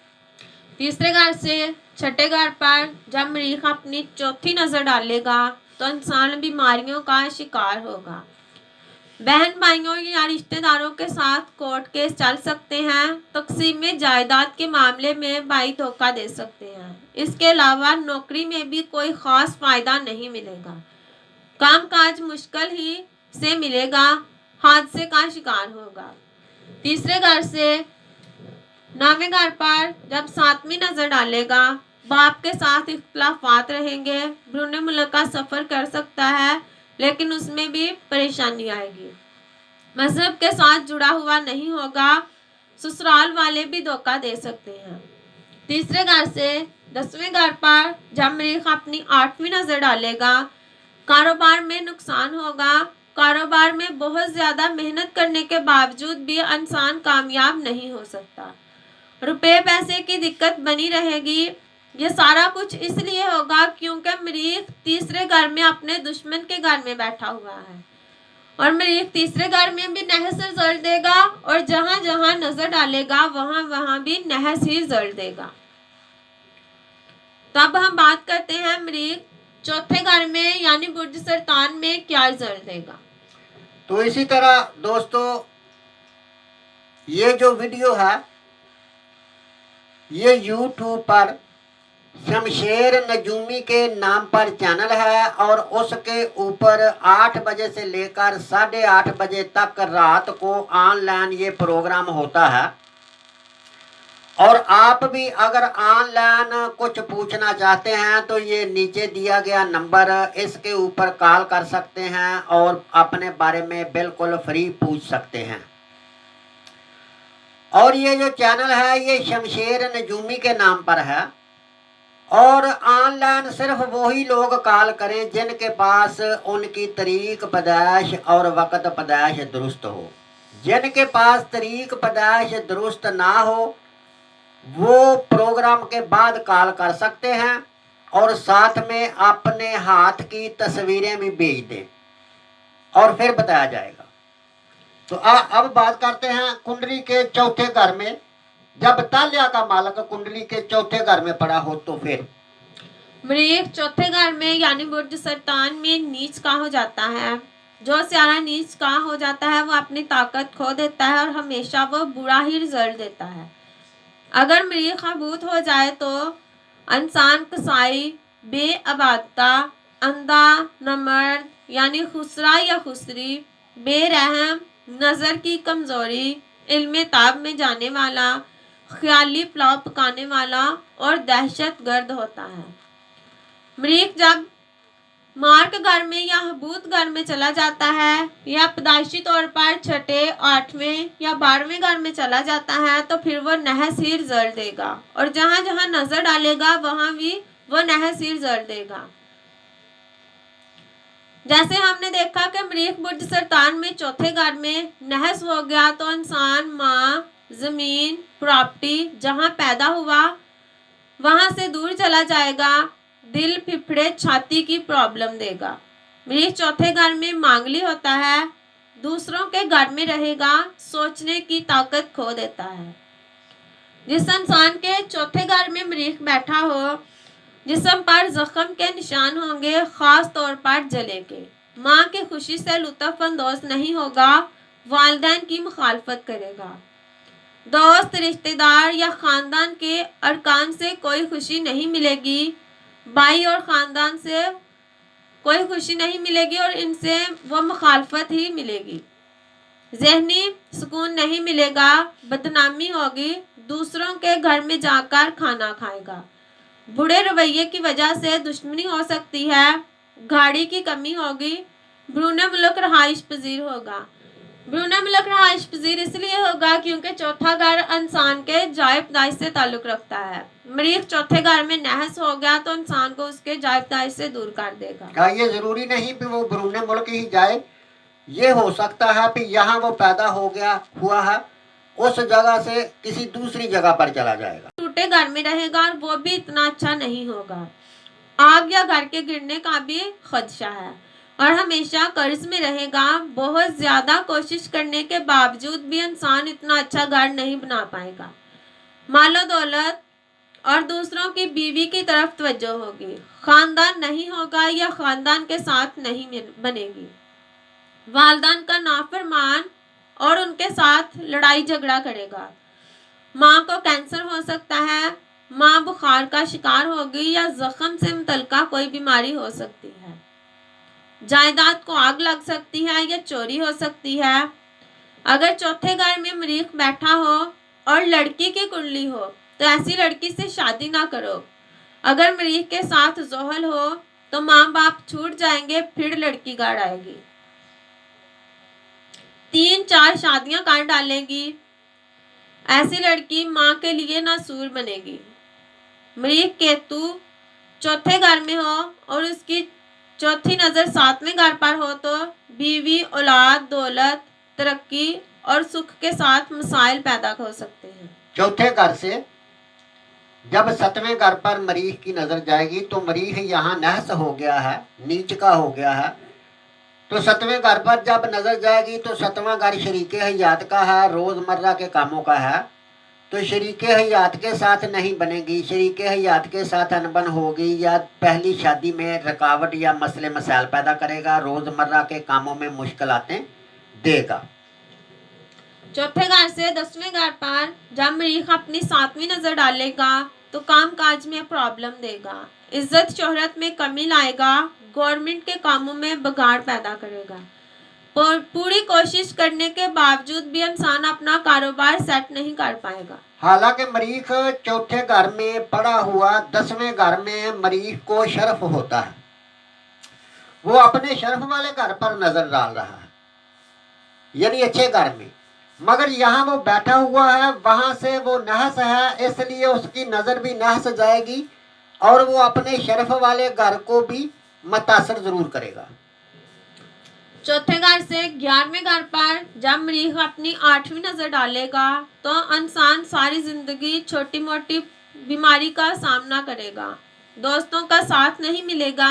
तीसरे घर से छठे घर पर जब मरीख अपनी चौथी नजर डालेगा तो इंसान बीमारियों का शिकार होगा, बहन भाइयों या रिश्तेदारों के साथ कोर्ट केस चल सकते हैं, तकसीम जायदाद के मामले में भाई धोखा दे सकते हैं। इसके अलावा नौकरी में भी कोई खास फायदा नहीं मिलेगा, कामकाज मुश्किल ही से मिलेगा, हादसे का शिकार होगा। तीसरे घर से 9वें घर पर जब 7वीं नजर डालेगा बाप के साथ इख्तलाफात रहेंगे, बैरून मुल्क का सफर कर सकता है लेकिन उसमें भी परेशानी आएगी, मजहब के साथ जुड़ा हुआ नहीं होगा, ससुराल वाले भी धोखा दे सकते हैं। तीसरे घर से 10वें घर पर जब मरीख अपनी 8वीं नजर डालेगा कारोबार में नुकसान होगा, कारोबार में बहुत ज्यादा मेहनत करने के बावजूद भी इंसान कामयाब नहीं हो सकता, रुपए पैसे की दिक्कत बनी रहेगी। ये सारा कुछ इसलिए होगा क्योंकि मरीख तीसरे घर में अपने दुश्मन के घर में बैठा हुआ है, और मरीख तीसरे घर में भी नहस जल देगा और जहां जहां नजर डालेगा वहां वहां भी नहस ही जल देगा। तो अब हम बात करते हैं मरीख चौथे घर में यानी बुर्ज सरतान में क्या जल देगा। तो इसी तरह दोस्तों ये जो वीडियो है ये YouTube पर शमशेर नजूमी के नाम पर चैनल है और उसके ऊपर 8 बजे से लेकर 8:30 बजे तक रात को ऑनलाइन ये प्रोग्राम होता है। और आप भी अगर ऑनलाइन कुछ पूछना चाहते हैं तो ये नीचे दिया गया नंबर, इसके ऊपर कॉल कर सकते हैं और अपने बारे में बिल्कुल फ्री पूछ सकते हैं। और ये जो चैनल है ये शमशेर नजूमी के नाम पर है और ऑनलाइन सिर्फ वही लोग कॉल करें जिनके पास उनकी तारीख पैदाइश और वक्त पैदाइश दुरुस्त हो। जिनके पास तारीख पैदाइश दुरुस्त ना हो वो प्रोग्राम के बाद कॉल कर सकते हैं और साथ में अपने हाथ की तस्वीरें भी भेज दें और फिर बताया जाएगा। तो अब बात करते हैं कुंडली के चौथे घर में। जब ताल्या का मालक कुंडली के चौथे घर में पड़ा हो तो फिर मृग चौथे घर में यानी बुर्ज सरतान में नीच का हो जाता है। जो सियारा नीच का हो जाता है वो अपनी ताकत खो देता है और हमेशा वो बुरा ही रिजल्ट देता है। अगर मृग खबूत हो जाए तो इंसान कसाई, बेअबादता, अंधा, नमर्द यानी खुसरा या खुसरी, बेरहम, नज़र की कमज़ोरी, इल्मे ताब में जाने वाला, ख्याली पुलाव पकाने वाला और दहशत गर्द होता है। मृग जब मार्क घर में या हबूत घर में चला जाता है या पैदाइशी तौर पर छठे, 8वें या 12वें घर में चला जाता है तो फिर वो नहस ही रिजल्ट देगा और जहां जहां नजर डालेगा वहां भी वो नहस ही रिजल्ट देगा। जैसे हमने देखा कि मृग बुर्ज सरतान में चौथे घर में नहस हो गया तो इंसान माँ, जमीन, प्रॉपर्टी जहां पैदा हुआ वहां से दूर चला जाएगा, दिल, फिफड़े, छाती की प्रॉब्लम देगा। मृग चौथे घर में मांगली होता है, दूसरों के घर में रहेगा, सोचने की ताकत खो देता है। जिस इंसान के चौथे घर में मृग बैठा हो जिस्म पर जख्म के निशान होंगे, खास तौर पर जले के, माँ की खुशी से लुत्फ अंदोज नहीं होगा, वालिदैन की मुखालफत करेगा, दोस्त, रिश्तेदार या खानदान के अरकान से कोई खुशी नहीं मिलेगी, भाई और ख़ानदान से कोई खुशी नहीं मिलेगी और इनसे वो मुखालफत ही मिलेगी, जहनी सुकून नहीं मिलेगा, बदनामी होगी, दूसरों के घर में जाकर खाना खाएगा, बुरे रवैये की वजह से दुश्मनी हो सकती है, गाड़ी की कमी होगी, ब्रूने मुल्क रहाइश पजीर होगा। ब्रूने मुल्क रहाइश पजीर इसलिए होगा क्योंकि चौथा घर इंसान के जायब दाइश से ताल्लुक़ रखता है। मरीख चौथे घर में नहस हो गया तो इंसान को उसके जायब दाइश से दूर कर देगा। ये जरूरी नहीं कि वो ब्रूने मुल्क ही जाए, ये हो सकता है कि यहाँ वो पैदा हो गया हुआ है, उस जगह से किसी दूसरी जगह पर चला जाएगा। टूटे घर में रहेगा और वो भी इतना अच्छा नहीं होगा। आग या घर के गिरने का भी खदशा है और हमेशा कर्ज में रहेगा। बहुत ज्यादा कोशिश करने के बावजूद भी इंसान इतना अच्छा घर नहीं बना पाएगा। मालो दौलत और दूसरों की बीवी की तरफ तवज्जो होगी, खानदान नहीं होगा या खानदान के साथ नहीं बनेगी, वालिदैन का नाफरमान और उनके साथ लड़ाई झगड़ा करेगा। माँ को कैंसर हो सकता है, माँ बुखार का शिकार होगी या जख्म से मुतल्लिका कोई बीमारी हो सकती है, जायदाद को आग लग सकती है या चोरी हो सकती है। अगर चौथे घर में मरीख बैठा हो और लड़की की कुंडली हो तो ऐसी लड़की से शादी ना करो। अगर मरीख के साथ जोहल हो तो माँ बाप छूट जाएंगे, फिर लड़की गाड़ आएगी, 3-4 शादियां कर डालेगी। ऐसी लड़की माँ के लिए नासूर बनेगी। मरीख केतु चौथे घर में हो और उसकी चौथी नज़र 7वें घर पर हो तो बीवी, औलाद, दौलत, तरक्की और सुख के साथ मसाइल पैदा हो सकते हैं। चौथे घर से जब 7वें घर पर मरीख की नज़र जाएगी तो मरीख यहाँ नहस हो गया है, नीच का हो गया है, तो 7वें घर पर जब नज़र जाएगी तो 7वां घर शरीके हयात का है, रोज़मर्रा के कामों का है, तो शरीके हयात के साथ नहीं बनेगी। शरीके हयात के साथ अनबन होगी या पहली शादी में रुकावट या मसले मसाइल पैदा करेगा, रोज़मर्रा के कामों में मुश्किलातें देगा। चौथे घर से 10वें घर पर जब मरीख अपनी 7वीं नजर डालेगा तो कामकाज में प्रॉब्लम देगा, इज्जत शोहरत में कमी लाएगा, गवर्नमेंट के कामों में बिगाड़ पैदा करेगा। पूरी कोशिश करने के बावजूद भी इंसान अपना कारोबार सेट नहीं कर पाएगा। हालांकि मरीख चौथे घर में पड़ा हुआ 10वें घर में मरीख को शर्फ होता है, वो अपने शर्फ वाले घर पर नजर डाल रहा है, यानी अच्छे घर में, मगर यहाँ वो बैठा हुआ है, वहां से वो नहस है, इसलिए उसकी नजर भी नहस जाएगी और वो अपने शर्फ वाले घर को भी मुतासर जरूर करेगा। चौथे घर से 11वें घर पर जब मरीख अपनी 8वीं नजर डालेगा तो इंसान सारी जिंदगी छोटी मोटी बीमारी का सामना करेगा, दोस्तों का साथ नहीं मिलेगा,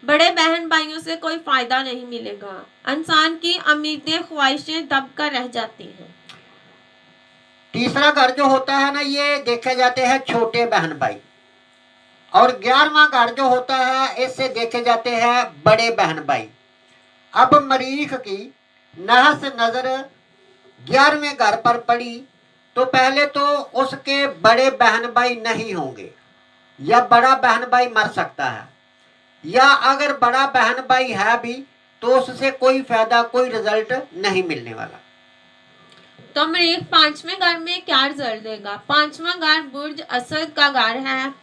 बड़े बहन भाइयों से कोई फायदा नहीं मिलेगा, इंसान की उम्मीदें ख्वाहिशें दबकर रह जाती हैं। तीसरा घर जो होता है ना, ये देखे जाते हैं छोटे बहन भाई, और 11वां घर जो होता है इससे देखे जाते हैं बड़े बहन भाई। अब मरीख की नहस नजर 11वें घर पर पड़ी तो पहले तो उसके बड़े बहन भाई नहीं होंगे, या बड़ा बहन भाई मर सकता है, या अगर बड़ा बहन भाई है भी तो उससे कोई फायदा, कोई रिजल्ट नहीं मिलने वाला। तो मरीख 5वें घर में क्या रिजल्ट देगा? 5वां घर बुर्ज असद का घर है।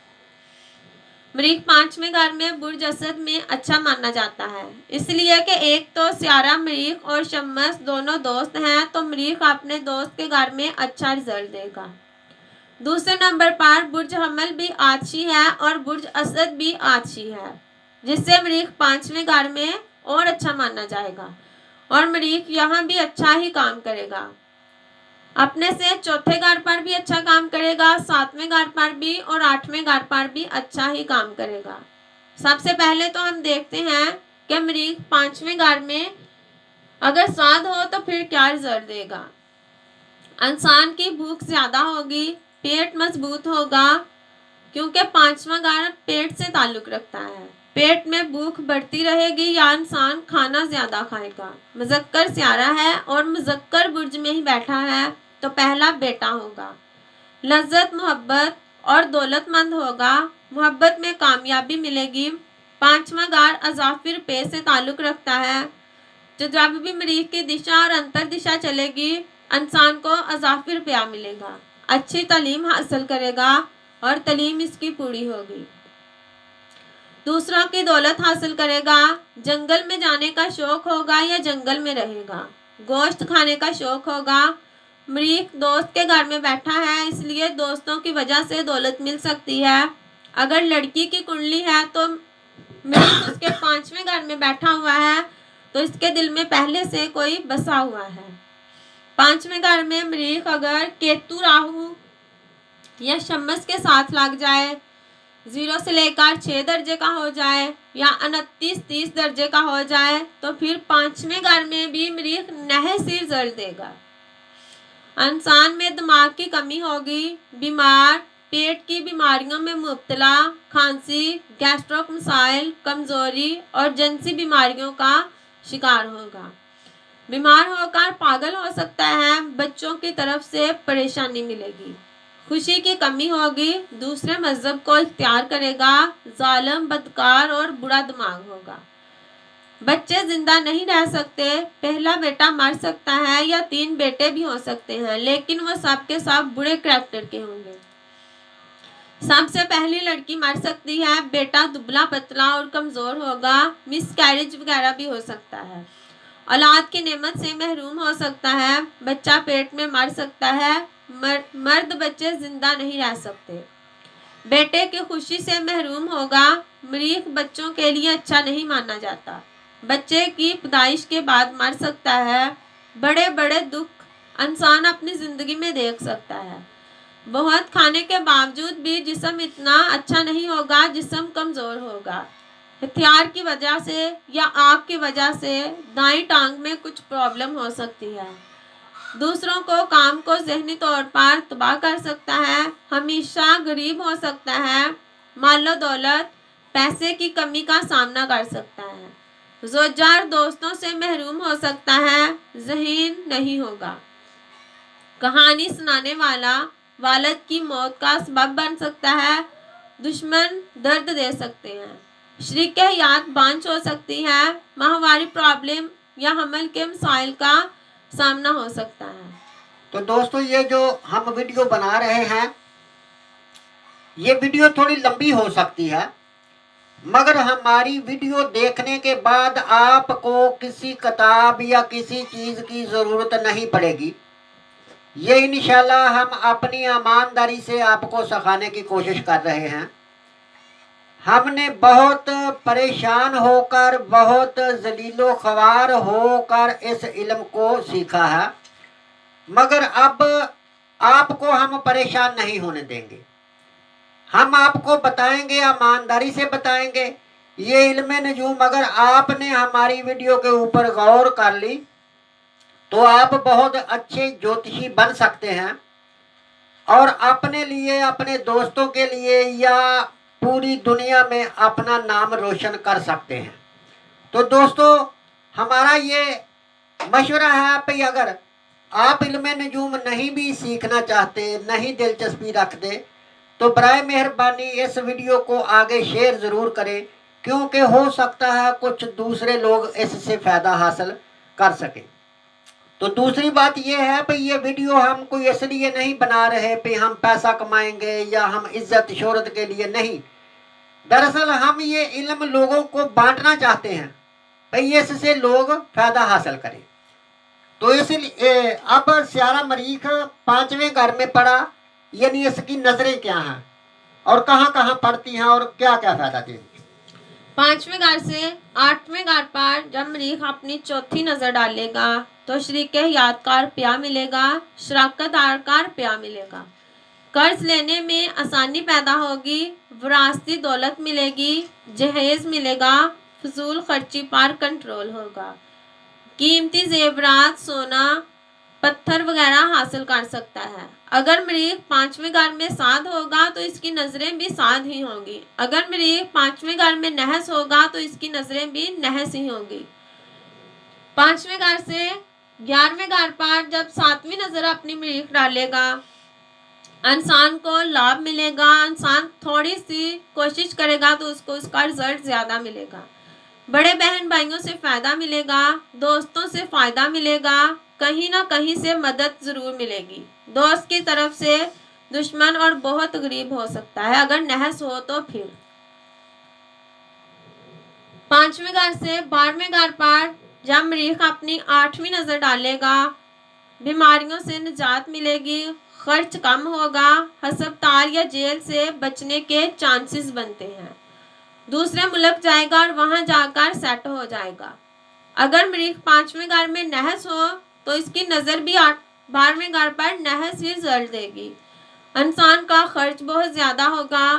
मरीख 5वें घर में बुर्ज असद में अच्छा माना जाता है, इसलिए कि एक तो स्यारा मरीख और शम्स दोनों दोस्त हैं, तो मरीख अपने दोस्त के घर में अच्छा रिजल्ट देगा। दूसरे नंबर पर बुर्ज हमल भी आतशी है और बुर्ज असद भी आतशी है, जिससे मरीख 5वें घर में और अच्छा माना जाएगा और मरीख यहाँ भी अच्छा ही काम करेगा। अपने से चौथे घर पर भी अच्छा काम करेगा, 7वें घर पर भी और 8वें घर पर भी अच्छा ही काम करेगा। सबसे पहले तो हम देखते हैं कि मरीख 5वें घर में अगर साध हो तो फिर क्या रिजल्ट देगा। इंसान की भूख ज्यादा होगी, पेट मजबूत होगा, क्योंकि 5वां घर पेट से ताल्लुक रखता है। पेट में भूख बढ़ती रहेगी या इंसान खाना ज्यादा खाएगा। मुजक्कर स्यारा है और मुजक्कर बुर्ज में ही बैठा है तो पहला बेटा होगा, लज्जत मोहब्बत और दौलतमंद होगा, मोहब्बत में कामयाबी मिलेगी। 5वां घर अजाफिर पे से ताल्लुक रखता है, जो जब भी मरीख की दिशा और अंतर दिशा चलेगी इंसान को अजाफिर पे मिलेगा, अच्छी तालीम हासिल करेगा और तालीम इसकी पूरी होगी। दूसरों की दौलत हासिल करेगा, जंगल में जाने का शौक होगा या जंगल में रहेगा, गोश्त खाने का शौक होगा। मरीख दोस्त के घर में बैठा है, इसलिए दोस्तों की वजह से दौलत मिल सकती है। अगर लड़की की कुंडली है तो मरीख उसके 5वें घर में बैठा हुआ है तो इसके दिल में पहले से कोई बसा हुआ है। 5वें घर में मरीख अगर केतु राहु या शम्स के साथ लग जाए, 0 से लेकर 6 दर्जे का हो जाए या 29-30 दर्जे का हो जाए तो फिर 5वें घर में भी मरीख नहसी रिजल्ट देगा। इंसान में दिमाग की कमी होगी, बीमार, पेट की बीमारियों में मुब्तला, खांसी, गैस्ट्रिक मसाइल, कमजोरी और जिनसी बीमारियों का शिकार होगा। बीमार होकर पागल हो सकता है, बच्चों की तरफ से परेशानी मिलेगी, खुशी की कमी होगी, दूसरे मजहब को इख्तियार करेगा, जालिम, बदकार और बुरा दिमाग होगा। बच्चे जिंदा नहीं रह सकते, पहला बेटा मर सकता है या 3 बेटे भी हो सकते हैं, लेकिन वो सब के सब बुरे करैक्टर के होंगे। सबसे पहली लड़की मर सकती है, बेटा दुबला पतला और कमजोर होगा, मिसकैरेज वगैरह भी हो सकता है, औलाद की नेमत से महरूम हो सकता है, बच्चा पेट में मर सकता है, मर्द बच्चे जिंदा नहीं रह सकते, बेटे की खुशी से महरूम होगा। मरीख बच्चों के लिए अच्छा नहीं माना जाता, बच्चे की पैदाइश के बाद मर सकता है, बड़े बड़े दुख इंसान अपनी जिंदगी में देख सकता है। बहुत खाने के बावजूद भी जिस्म इतना अच्छा नहीं होगा, जिस्म कमजोर होगा, हथियार की वजह से या आग की वजह से दाईं टांग में कुछ प्रॉब्लम हो सकती है, दूसरों को काम को जहनी तौर पर तबाह कर सकता है, हमेशा गरीब हो सकता है, मालो दौलत पैसे की कमी का सामना कर सकता है, जोजार दोस्तों से महरूम हो सकता है, ज़हीन नहीं होगा। कहानी सुनाने वाला वालिद की मौत का सबब बन सकता है, दुश्मन दर्द दे सकते हैं, शरीक हयात बांझ हो सकती है, माहवारी प्रॉब्लम या हमल के मसाइल का सामना हो सकता है। तो दोस्तों, ये जो हम वीडियो बना रहे हैं, ये वीडियो थोड़ी लंबी हो सकती है, मगर हमारी वीडियो देखने के बाद आपको किसी किताब या किसी चीज़ की ज़रूरत नहीं पड़ेगी। ये इंशाल्लाह हम अपनी ईमानदारी से आपको सिखाने की कोशिश कर रहे हैं। हमने बहुत परेशान होकर, बहुत जलीलो ख्वार होकर इस इल्म को सीखा है, मगर अब आपको हम परेशान नहीं होने देंगे। हम आपको बताएंगे, ईमानदारी से बताएंगे ये इल्म नजूम। अगर आपने हमारी वीडियो के ऊपर गौर कर ली तो आप बहुत अच्छे ज्योतिषी बन सकते हैं और अपने लिए, अपने दोस्तों के लिए या पूरी दुनिया में अपना नाम रोशन कर सकते हैं। तो दोस्तों, हमारा ये मशवरा है कि अगर आप इल्म नजूम नहीं भी सीखना चाहते, नहीं दिलचस्पी रखते, तो बराए मेहरबानी इस वीडियो को आगे शेयर ज़रूर करें, क्योंकि हो सकता है कुछ दूसरे लोग इससे फ़ायदा हासिल कर सकें। तो दूसरी बात यह है कि ये वीडियो हम कोई इसलिए नहीं बना रहे कि हम पैसा कमाएंगे या हम इज्जत शोहरत के लिए नहीं। दरअसल हम ये इल्म लोगों को बांटना चाहते हैं भाई, इससे लोग फ़ायदा हासिल करें। तो इसलिए अब स्यारा मरीख 5वें घर में पड़ा, यानी इसकी नजरें क्या हैं और कहाँ कहाँ पड़ती हैं और क्या क्या फायदा देती हैं। 5वें घर से 8वें घर पर जब मरीख अपनी चौथी नजर डालेगा तो शरीक हयात का रुपया मिलेगा, शराकतदार का रुपया मिलेगा, कर्ज लेने में आसानी पैदा होगी, विरासती दौलत मिलेगी, जहेज मिलेगा, फजूल खर्ची पर कंट्रोल होगा, कीमती जेवरात, सोना, पत्थर वगैरह हासिल कर सकता है। अगर मरीख 5वें घर में साध होगा तो इसकी नज़रें भी साध ही होंगी। अगर मरीख 5वें घर में नहस होगा तो इसकी नज़रें भी नहस ही होंगी। 5वें घर से 11वें घर पर जब 7वीं नज़र अपनी मरीख डालेगा, इंसान को लाभ मिलेगा। इंसान थोड़ी सी कोशिश करेगा तो उसको उसका रिजल्ट ज़्यादा मिलेगा। बड़े बहन भाइयों से फ़ायदा मिलेगा, दोस्तों से फ़ायदा मिलेगा, कहीं ना कहीं से मदद ज़रूर मिलेगी। दोस्त की तरफ से दुश्मन और बहुत गरीब हो सकता है अगर नहस हो तो। फिर 5वें घर से 12वें घर पर जब मरीख अपनी 8वीं नज़र डालेगा, बीमारियों से निजात मिलेगी, खर्च कम होगा, हस्पताल या जेल से बचने के चांसेस बनते हैं, दूसरे मुल्क जाएगा और वहां जाकर सेट हो जाएगा। अगर मरीख 5वें घर में नहस हो तो इसकी नज़र भी 12वें घर पर नहस ही रिजल्ट देगी। इंसान का खर्च बहुत ज़्यादा होगा,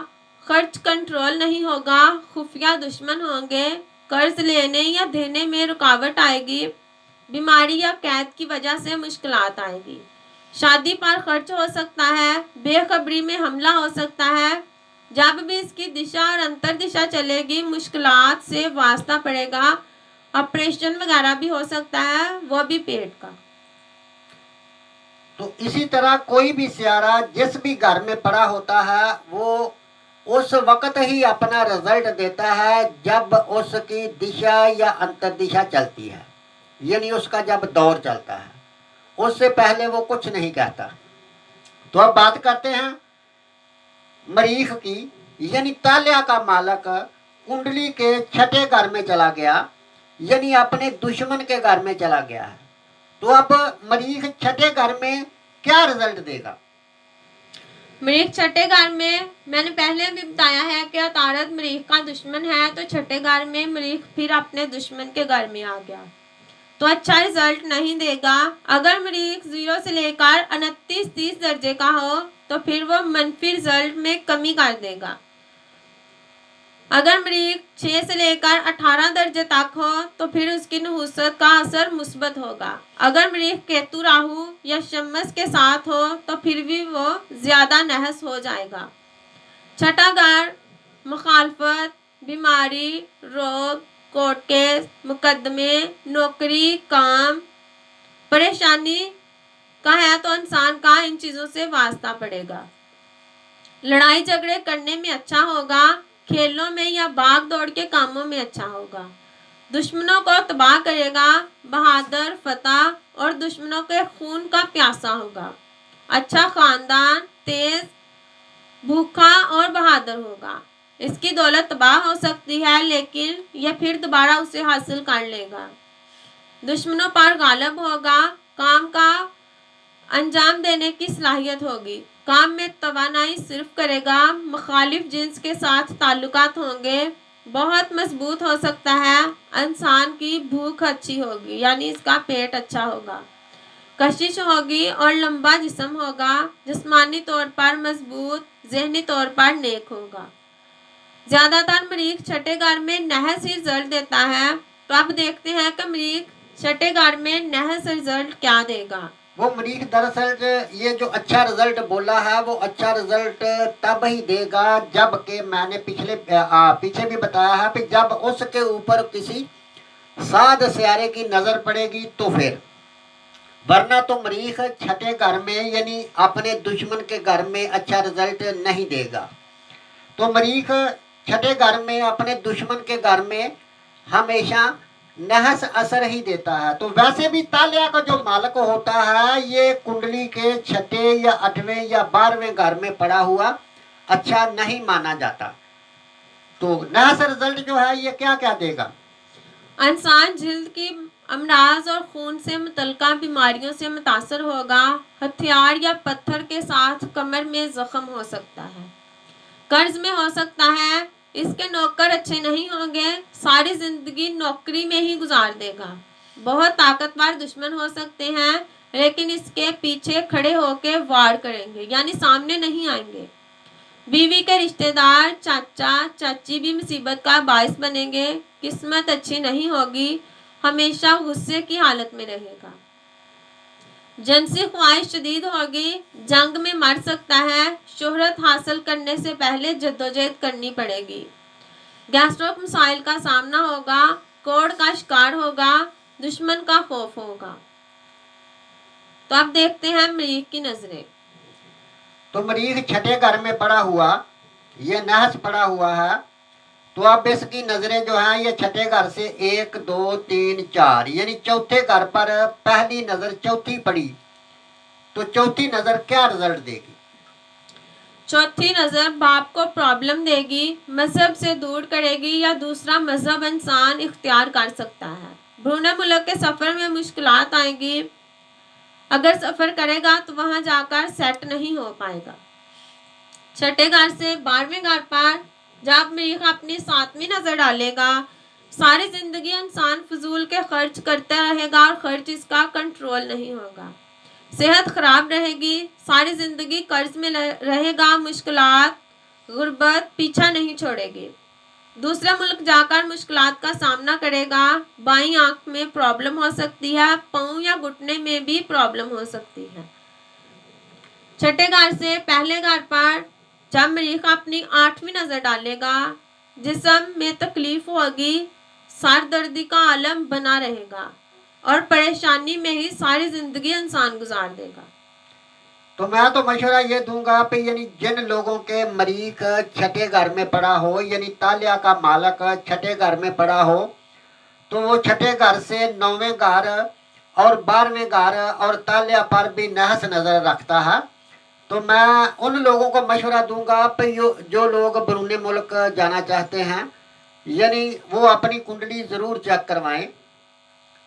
खर्च कंट्रोल नहीं होगा, खुफिया दुश्मन होंगे, कर्ज लेने या देने में रुकावट आएगी, बीमारी या कैद की वजह से मुश्किलात आएगी, शादी पर खर्च हो सकता है, बेखबरी में हमला हो सकता है। जब भी इसकी दिशा और अंतर दिशा चलेगी मुश्किलात से वास्ता पड़ेगा, ऑपरेशन वगैरह भी हो सकता है, वो भी पेट का। तो इसी तरह कोई भी स्यारा जिस भी घर में पड़ा होता है वो उस वक्त ही अपना रिजल्ट देता है जब उसकी दिशा या अंतर दिशा चलती है, यानी उसका जब दौर चलता है, उससे पहले वो कुछ नहीं कहता। तो अब बात करते हैं मरीख की, यानी तालिया का मालक कुंडली के 6ठे घर में चला गया, यानी अपने दुश्मन के घर में चला गया है। तो अब मरीख 6ठे घर में क्या रिजल्ट देगा? मरीख 6ठे घर में मैंने पहले भी बताया है कि अतारत मरीख का दुश्मन है, तो 6ठे घर में मरीख फिर अपने दुश्मन के घर में आ गया तो अच्छा रिजल्ट नहीं देगा। अगर मरीख 0 से लेकर 29-30 दर्जे का हो तो फिर वो मनफी रिजल्ट में कमी कर देगा। अगर मरीख 6 से लेकर 18 दर्जे तक हो तो फिर उसकी नहुसत का असर मुस्बत होगा। अगर मरीख केतु, राहु या शम्स के साथ हो तो फिर भी वो ज़्यादा नहस हो जाएगा। 6ठा घर मुखालफत, बीमारी, रोग, कोर्ट केस, मुकदमे, नौकरी, काम, परेशानी का है तो इंसान का इन चीजों से वास्ता पड़ेगा। लड़ाई झगड़े करने में अच्छा होगा, खेलों में या भाग दौड़ के कामों में अच्छा होगा। दुश्मनों को तबाह करेगा, बहादुर, फतह और दुश्मनों के खून का प्यासा होगा। अच्छा खानदान, तेज, भूखा और बहादुर होगा। इसकी दौलत तबाह हो सकती है लेकिन यह फिर दोबारा उसे हासिल कर लेगा। दुश्मनों पर गालिब होगा, काम का अंजाम देने की सलाहियत होगी, काम में तवानाई सिर्फ करेगा, मुखालिफ जिन्स के साथ ताल्लुकात होंगे, बहुत मजबूत हो सकता है, इंसान की भूख अच्छी होगी यानी इसका पेट अच्छा होगा, कशिश होगी और लंबा जिस्म होगा, जिस्मानी तौर पर मजबूत, जहनी तौर पर नेक होगा। ज्यादातर मरीख छठे घर में नहस ही रिजल्ट देता है। तो अब देखते हैं कि मरीख छठे घर में नहस रिजल्ट क्या देगा। वो मरीख दरअसल ये जो अच्छा रिजल्ट बोला है वो अच्छा रिजल्ट तब ही देगा जब के मैंने पीछे भी बताया है कि जब उसके ऊपर किसी साध स्यारे की नजर पड़ेगी तो फिर, वरना तो मरीख छठे घर में यानी अपने दुश्मन के घर में अच्छा रिजल्ट नहीं देगा। तो मरीख छठे घर में अपने दुश्मन के घर में हमेशा नहस असर ही देता है। तो वैसे भी तालिया का जो मालक होता है ये कुंडली के छठे या 8वें या 12वें घर में पड़ा हुआ अच्छा नहीं माना जाता। तो नहस रिजल्ट जो है ये क्या क्या देगा। इंसान जिल्द की अमराज और खून से मुतल्लिका बीमारियों से मुतासर होगा। हथियार या पत्थर के साथ कमर में जख्म हो सकता है, कर्ज में हो सकता है, इसके नौकर अच्छे नहीं होंगे, सारी जिंदगी नौकरी में ही गुजार देगा। बहुत ताकतवर दुश्मन हो सकते हैं लेकिन इसके पीछे खड़े होकर वार करेंगे यानी सामने नहीं आएंगे। बीवी के रिश्तेदार, चाचा चाची भी मुसीबत का बायस बनेंगे। किस्मत अच्छी नहीं होगी, हमेशा गुस्से की हालत में रहेगा। जिनसी ख्वाहिश शदीद होगी, जंग में मर सकता है, शोहरत हासिल करने से पहले जद्दोजहद करनी पड़ेगी। गैस्ट्रिक मसाइल का सामना होगा, कोढ़ का शिकार होगा, दुश्मन का खौफ होगा। तो अब देखते हैं मरीख की नजरें। तो मरीख छठे घर में पड़ा हुआ, ये नहस पड़ा हुआ है, तो अब इसकी नजरें जो है ये छठे घर से 1 2 3 4 यानी चौथे घर पर पहली नजर चौथी पड़ी। तो चौथी नजर क्या रिजल्ट देगी। चौथी नजर बाप को प्रॉब्लम देगी, मजहब से दूर करेगी या दूसरा मजहब इंसान इख्तियार कर सकता है। भ्रूण मुल्क के सफर में मुश्किलात आएंगी, अगर सफर करेगा तो वहां जाकर सेट नहीं हो पाएगा। छठे घर से 12वें घर पर जब मरीख अपनी 7वीं नजर डालेगा, सारी जिंदगी इंसान फजूल के खर्च करता रहेगा और खर्च इसका कंट्रोल नहीं होगा। सेहत खराब रहेगी, सारी जिंदगी कर्ज में रहेगा, मुश्किलात गुर्बत पीछा नहीं छोड़ेगी। दूसरे मुल्क जाकर मुश्किलात का सामना करेगा, बाईं आंख में प्रॉब्लम हो सकती है, पाँव या घुटने में भी प्रॉब्लम हो सकती है। छठे घर से पहले घर पर जब मरीख अपनी 8वीं नजर डालेगा, जिस्म में तकलीफ होगी, सर दर्दी का आलम बना रहेगा और परेशानी में ही सारी जिंदगी इंसान गुजार देगा। तो मैं तो मशवरा ये दूंगा कि यानी जिन लोगों के मरीख छठे घर में पड़ा हो यानी तालिया का मालक छठे घर में पड़ा हो, तो वो छठे घर से 9वें घर और 12वें घर और तालिया पर भी नहस नजर रखता है। तो मैं उन लोगों को मशवरा दूंगा कि जो लोग बैरून मुल्क जाना चाहते हैं यानी वो अपनी कुंडली ज़रूर चेक करवाएं।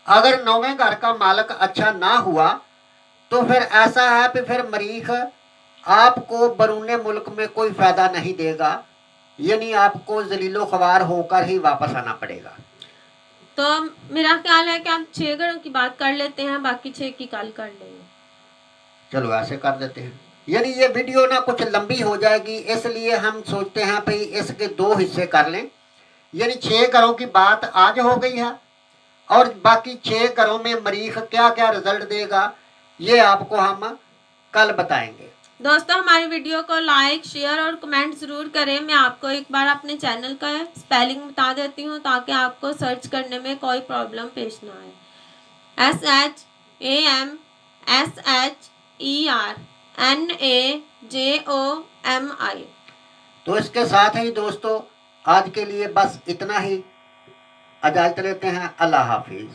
अगर 9वें घर का मालक अच्छा ना हुआ तो फिर ऐसा है कि फिर मरीख आपको बैरून मुल्क में कोई फ़ायदा नहीं देगा, यानी आपको जलीलो ख्वार होकर ही वापस आना पड़ेगा। तो मेरा ख्याल है कि आप 6 घरों की बात कर लेते हैं, बाकी 6 की कल कर लेंगे। चलो ऐसे कर देते हैं। यानी ये वीडियो ना कुछ लंबी हो जाएगी, इसलिए हम सोचते हैं भाई इसके 2 हिस्से कर लें। यानी 6 घरों की बात आज हो गई है और बाकी 6 घरों में मरीख क्या क्या रिजल्ट देगा ये आपको हम कल बताएंगे। दोस्तों हमारी वीडियो को लाइक, शेयर और कमेंट ज़रूर करें। मैं आपको एक बार अपने चैनल का स्पेलिंग बता देती हूँ ताकि आपको सर्च करने में कोई प्रॉब्लम पेश ना आए। SHAMSHERNAJOMI। तो इसके साथ ही दोस्तों आज के लिए बस इतना ही, इजाज़त लेते हैं। अल्लाह हाफिज़।